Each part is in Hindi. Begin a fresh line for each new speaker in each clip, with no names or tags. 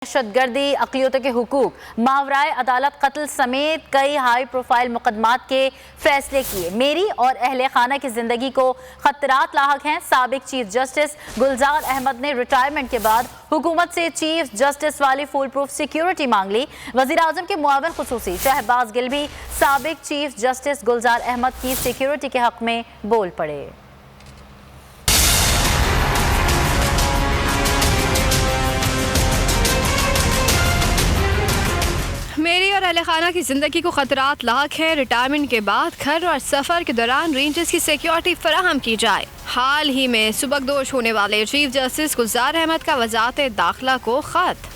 दहशतगर्दी, अक़लियतों के हुकूक, मावराए अदालत कत्ल समेत कई हाई प्रोफाइल मुकदमात के फैसले किए। मेरी और अहले खाना की जिंदगी को खतरात लाहक हैं। साबिक चीफ जस्टिस गुलजार अहमद ने रिटायरमेंट के बाद हुकूमत से चीफ जस्टिस वाली फुल प्रूफ सिक्योरिटी मांग ली। वज़ीर आज़म के मुआविन खुसूसी शहबाज गिल भी साबिक चीफ जस्टिस गुलजार अहमद की सिक्योरिटी के हक में बोल पड़े।
मेरी और अहले खाना की ज़िंदगी को खतरात लाक है। रिटायरमेंट के बाद घर और सफ़र के दौरान रेंजर्स की सिक्योरिटी फराहम की जाए। हाल ही में सुबकदोश होने वाले चीफ जस्टिस गुलजार अहमद का वज़ारत दाखिला को ख़त।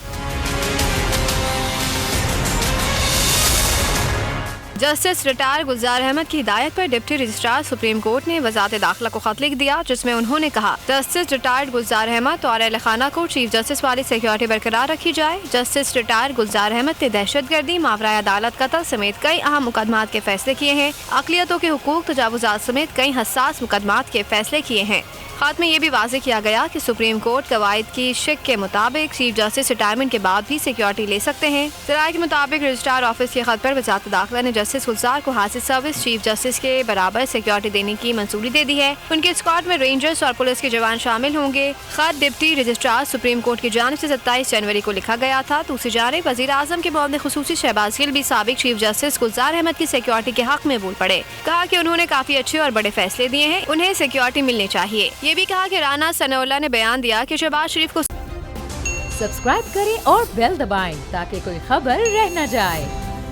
जस्टिस रिटायर गुलजार अहमद की हिदायत पर डिप्टी रजिस्ट्रार सुप्रीम कोर्ट ने वज़ारत दाखिला को खत लिख दिया, जिसमें उन्होंने कहा जस्टिस रिटायर्ड गुलजार अहमद और अहले खाना को चीफ जस्टिस वाली सिक्योरिटी बरकरार रखी जाए। जस्टिस रिटायर गुलजार अहमद ने दहशतगर्दी, मावराए अदालत कत्ल समेत कई अहम मुकदमात के फैसले किए हैं। अक़लियतों के हुकूक, तजावुज़ात समेत कई हसास मुकदमात के फैसले किए हैं। खात में यह भी वाज़ेह किया गया कि सुप्रीम कोर्ट कवायद की शिक के मुताबिक चीफ जस्टिस रिटायरमेंट के बाद भी सिक्योरिटी ले सकते हैं। ज़राए के मुताबिक रजिस्ट्रार ऑफिस के खत पर वज़ारत दाखिला ने जस्टिस गुलजार को हासिल सर्विस चीफ जस्टिस के बराबर सिक्योरिटी देने की मंजूरी दे दी है। उनके स्क्वाड में रेंजर्स और पुलिस के जवान शामिल होंगे। खत डिप्टी रजिस्ट्रार सुप्रीम कोर्ट की जानिब से 27 जनवरी को लिखा गया था। दूसरी जानिब वज़ीर आज़म के मुआविन खुसूसी शहबाज गिल भी साबिक चीफ जस्टिस गुलजार अहमद की सिक्योरिटी के हक में बोल पड़े। कहा कि उन्होंने काफी अच्छे और बड़े फैसले दिए हैं, उन्हें सिक्योरिटी मिलनी चाहिए। ये भी कहा कि राना सनाउल्लाह ने बयान दिया कि शहबाज शरीफ को
सब्सक्राइब करें और बेल दबाएं ताकि कोई खबर रह न जाए।